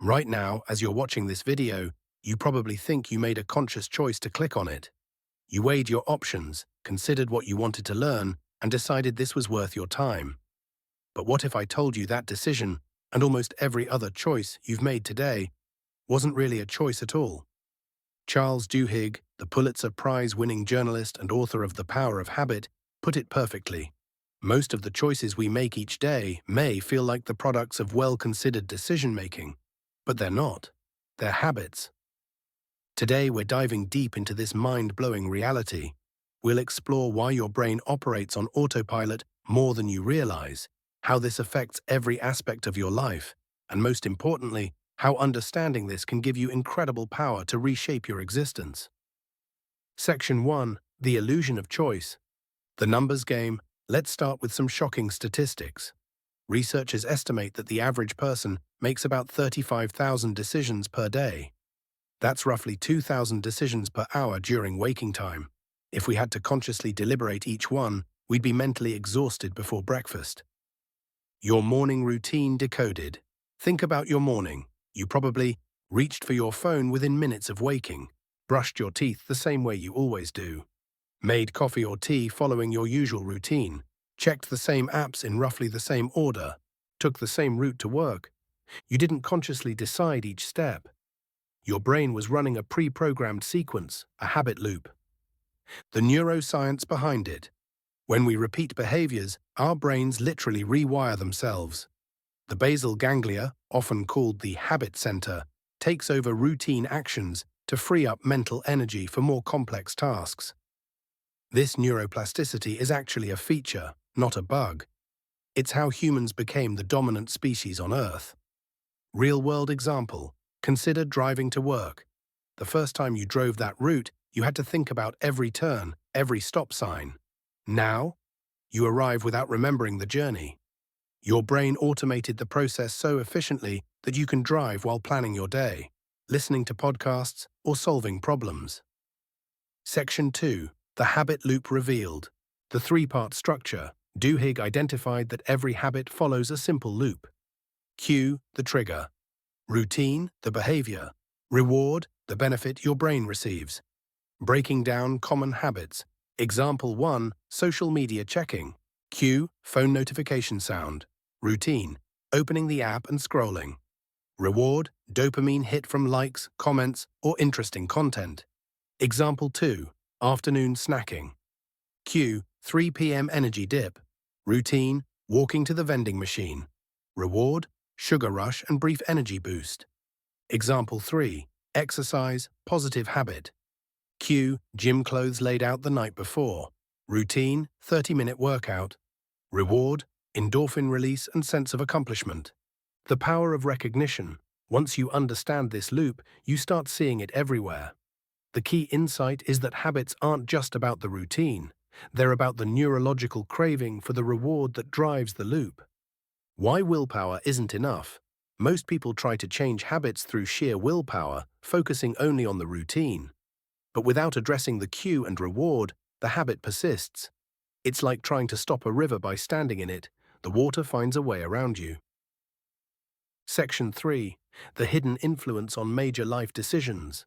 Right now, as you're watching this video, you probably think you made a conscious choice to click on it. You weighed your options, considered what you wanted to learn, and decided this was worth your time. But what if I told you that decision, and almost every other choice you've made today, wasn't really a choice at all? Charles Duhigg, the Pulitzer Prize-winning journalist and author of The Power of Habit, put it perfectly. Most of the choices we make each day may feel like the products of well-considered decision-making, but they're not. They're habits. Today, we're diving deep into this mind-blowing reality. We'll explore why your brain operates on autopilot more than you realize, how this affects every aspect of your life, and most importantly, how understanding this can give you incredible power to reshape your existence. Section 1. The Illusion of Choice. The Numbers Game. Let's start with some shocking statistics. Researchers estimate that the average person makes about 35,000 decisions per day. That's roughly 2,000 decisions per hour during waking time. If we had to consciously deliberate each one, we'd be mentally exhausted before breakfast. Your morning routine decoded. Think about your morning. You probably reached for your phone within minutes of waking, brushed your teeth the same way you always do, made coffee or tea following your usual routine, checked the same apps in roughly the same order, took the same route to work. You didn't consciously decide each step. Your brain was running a pre-programmed sequence, a habit loop. The neuroscience behind it. When we repeat behaviors, our brains literally rewire themselves. The basal ganglia, often called the habit center, takes over routine actions to free up mental energy for more complex tasks. This neuroplasticity is actually a feature, not a bug. It's how humans became the dominant species on Earth. Real-world example. Consider driving to work. The first time you drove that route, you had to think about every turn, every stop sign. Now, you arrive without remembering the journey. Your brain automated the process so efficiently that you can drive while planning your day, listening to podcasts, or solving problems. Section 2. The Habit Loop Revealed. The three-part structure. Duhigg identified that every habit follows a simple loop. Cue, the trigger. Routine, the behavior. Reward, the benefit your brain receives. Breaking down common habits. Example 1. Social media checking. Cue, phone notification sound. Routine, opening the app and scrolling. Reward, dopamine hit from likes, comments, or interesting content. Example 2. Afternoon snacking. Cue, 3 p.m. energy dip. Routine, walking to the vending machine. Reward, sugar rush and brief energy boost. Example 3. Exercise, positive habit. Cue, gym clothes laid out the night before. Routine, 30-minute workout. Reward, endorphin release and sense of accomplishment. The power of recognition. Once you understand this loop, you start seeing it everywhere. The key insight is that habits aren't just about the routine. They're about the neurological craving for the reward that drives the loop. Why willpower isn't enough? Most people try to change habits through sheer willpower, focusing only on the routine. But without addressing the cue and reward, the habit persists. It's like trying to stop a river by standing in it. The water finds a way around you. Section 3. The Hidden Influence on Major Life Decisions.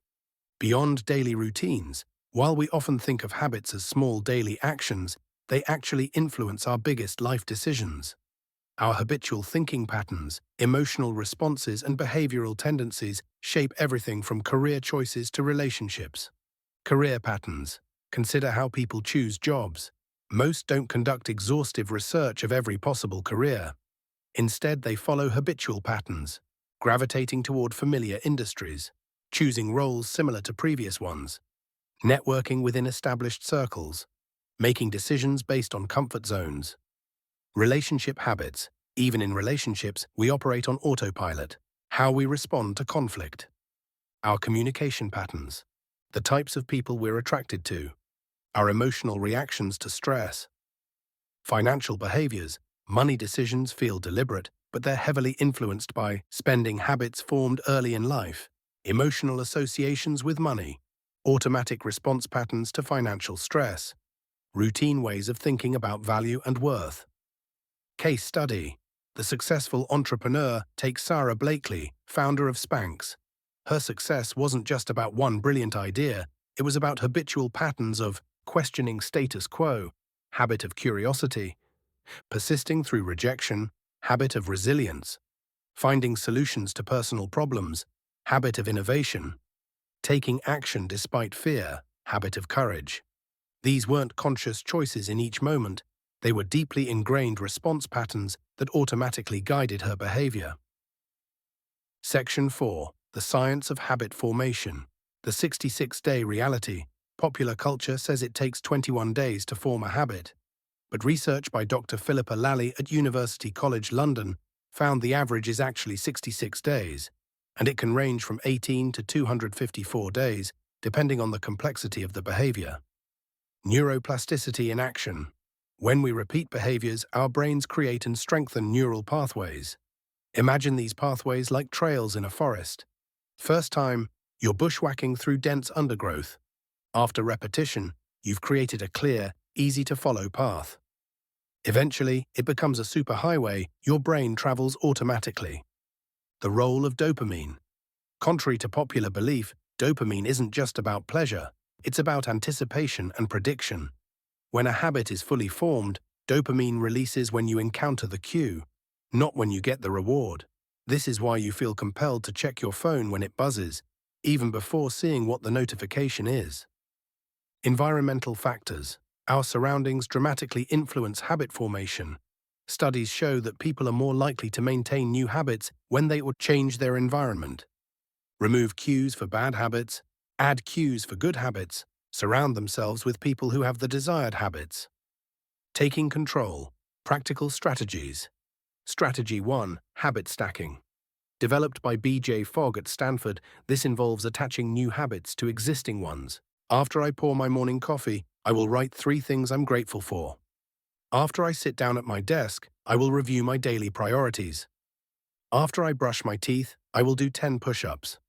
Beyond daily routines, while we often think of habits as small daily actions, they actually influence our biggest life decisions. Our habitual thinking patterns, emotional responses, and behavioral tendencies shape everything from career choices to relationships. Career patterns. Consider how people choose jobs. Most don't conduct exhaustive research of every possible career. Instead, they follow habitual patterns, gravitating toward familiar industries, choosing roles similar to previous ones, networking within established circles, making decisions based on comfort zones. Relationship habits. Even in relationships, we operate on autopilot. How we respond to conflict. Our communication patterns. The types of people we're attracted to. Our emotional reactions to stress. Financial behaviors. Money decisions feel deliberate, but they're heavily influenced by spending habits formed early in life, emotional associations with money, automatic response patterns to financial stress, routine ways of thinking about value and worth. Case study. The successful entrepreneur takes Sarah Blakely, founder of Spanx. Her success wasn't just about one brilliant idea, it was about habitual patterns of questioning status quo, habit of curiosity, persisting through rejection, habit of resilience, finding solutions to personal problems, habit of innovation, taking action despite fear, habit of courage. These weren't conscious choices in each moment, they were deeply ingrained response patterns that automatically guided her behavior. Section 4. The Science of Habit Formation. The 66-day reality. Popular culture says it takes 21 days to form a habit, but research by Dr. Philippa Lally at University College London found the average is actually 66 days, and it can range from 18 to 254 days, depending on the complexity of the behavior. Neuroplasticity in action. When we repeat behaviors, our brains create and strengthen neural pathways. Imagine these pathways like trails in a forest. First time, you're bushwhacking through dense undergrowth. After repetition, you've created a clear, easy-to-follow path. Eventually, it becomes a superhighway your brain travels automatically. The role of dopamine. Contrary to popular belief, dopamine isn't just about pleasure, it's about anticipation and prediction. When a habit is fully formed, dopamine releases when you encounter the cue, not when you get the reward. This is why you feel compelled to check your phone when it buzzes, even before seeing what the notification is. Environmental factors. Our surroundings dramatically influence habit formation. Studies show that people are more likely to maintain new habits when they or change their environment. Remove cues for bad habits, add cues for good habits, surround themselves with people who have the desired habits. Taking control. Practical strategies. Strategy 1. Habit stacking. Developed by B.J. Fogg at Stanford, this involves attaching new habits to existing ones. After I pour my morning coffee, I will write 3 things I'm grateful for. After I sit down at my desk, I will review my daily priorities. After I brush my teeth, I will do 10 push-ups.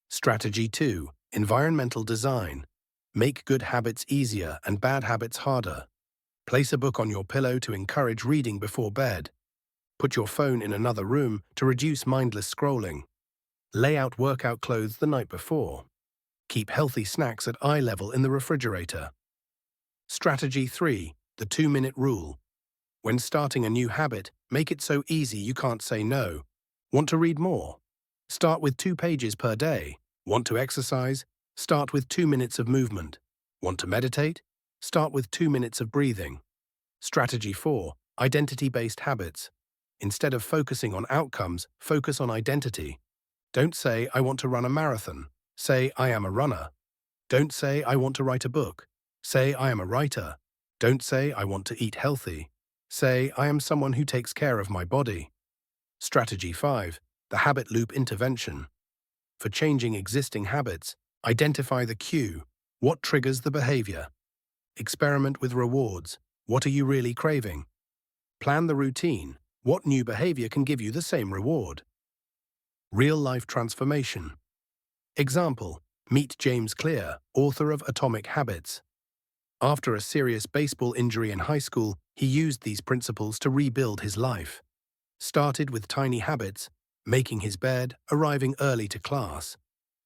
Strategy 2. Environmental design. Make good habits easier and bad habits harder. Place a book on your pillow to encourage reading before bed. Put your phone in another room to reduce mindless scrolling. Lay out workout clothes the night before. Keep healthy snacks at eye level in the refrigerator. Strategy 3. The 2-minute rule. When starting a new habit, make it so easy you can't say no. Want to read more? Start with 2 pages per day. Want to exercise? Start with 2 minutes of movement. Want to meditate? Start with 2 minutes of breathing. Strategy 4. Identity-based habits. Instead of focusing on outcomes, focus on identity. Don't say, I want to run a marathon. Say, I am a runner. Don't say, I want to write a book. Say, I am a writer. Don't say, I want to eat healthy. Say, I am someone who takes care of my body. Strategy 5. The habit loop intervention. For changing existing habits, identify the cue. What triggers the behavior? Experiment with rewards. What are you really craving? Plan the routine. What new behavior can give you the same reward? Real-life transformation. Example. Meet James Clear, author of Atomic Habits. After a serious baseball injury in high school, he used these principles to rebuild his life. Started with tiny habits, making his bed, arriving early to class.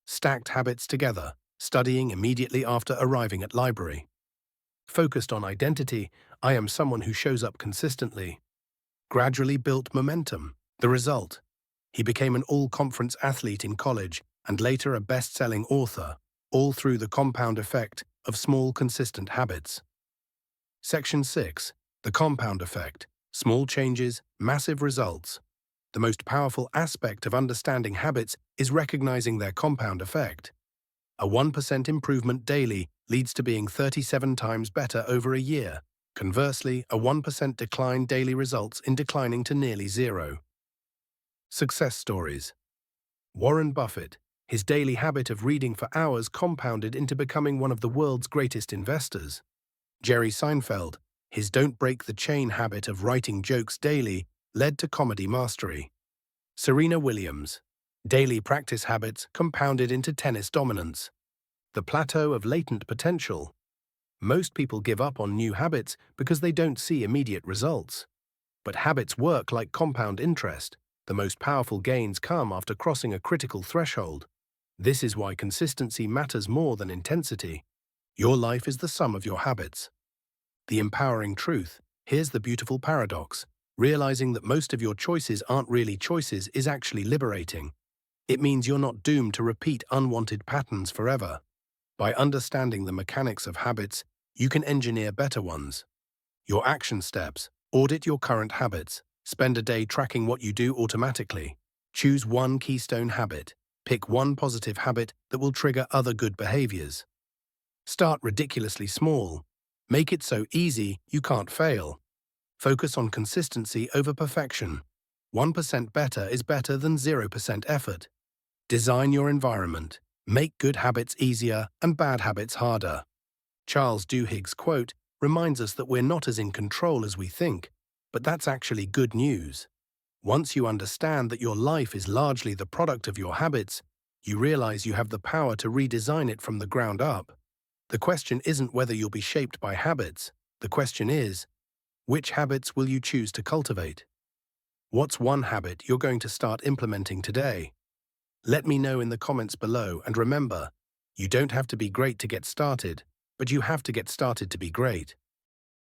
Stacked habits together, studying immediately after arriving at library. Focused on identity, I am someone who shows up consistently. Gradually built momentum. The result? He became an all-conference athlete in college and later a best-selling author, all through the compound effect of small, consistent habits. Section 6. The compound effect. Small changes, massive results. The most powerful aspect of understanding habits is recognizing their compound effect. A 1% improvement daily leads to being 37 times better over a year. Conversely, a 1% decline daily results in declining to nearly 0. Success stories. Warren Buffett. His daily habit of reading for hours compounded into becoming one of the world's greatest investors. Jerry Seinfeld. His don't break the chain habit of writing jokes daily led to comedy mastery. Serena Williams. Daily practice habits compounded into tennis dominance. The plateau of latent potential. Most people give up on new habits because they don't see immediate results. But habits work like compound interest. The most powerful gains come after crossing a critical threshold. This is why consistency matters more than intensity. Your life is the sum of your habits. The empowering truth: here's the beautiful paradox. Realizing that most of your choices aren't really choices is actually liberating. It means you're not doomed to repeat unwanted patterns forever. By understanding the mechanics of habits, you can engineer better ones. Your action steps: audit your current habits. Spend a day tracking what you do automatically. Choose one keystone habit. Pick one positive habit that will trigger other good behaviors. Start ridiculously small. Make it so easy you can't fail. Focus on consistency over perfection. 1% better is better than 0% effort. Design your environment. Make good habits easier and bad habits harder. Charles Duhigg's quote reminds us that we're not as in control as we think, but that's actually good news. Once you understand that your life is largely the product of your habits, you realize you have the power to redesign it from the ground up. The question isn't whether you'll be shaped by habits. The question is, which habits will you choose to cultivate? What's one habit you're going to start implementing today? Let me know in the comments below, and remember, you don't have to be great to get started, but you have to get started to be great.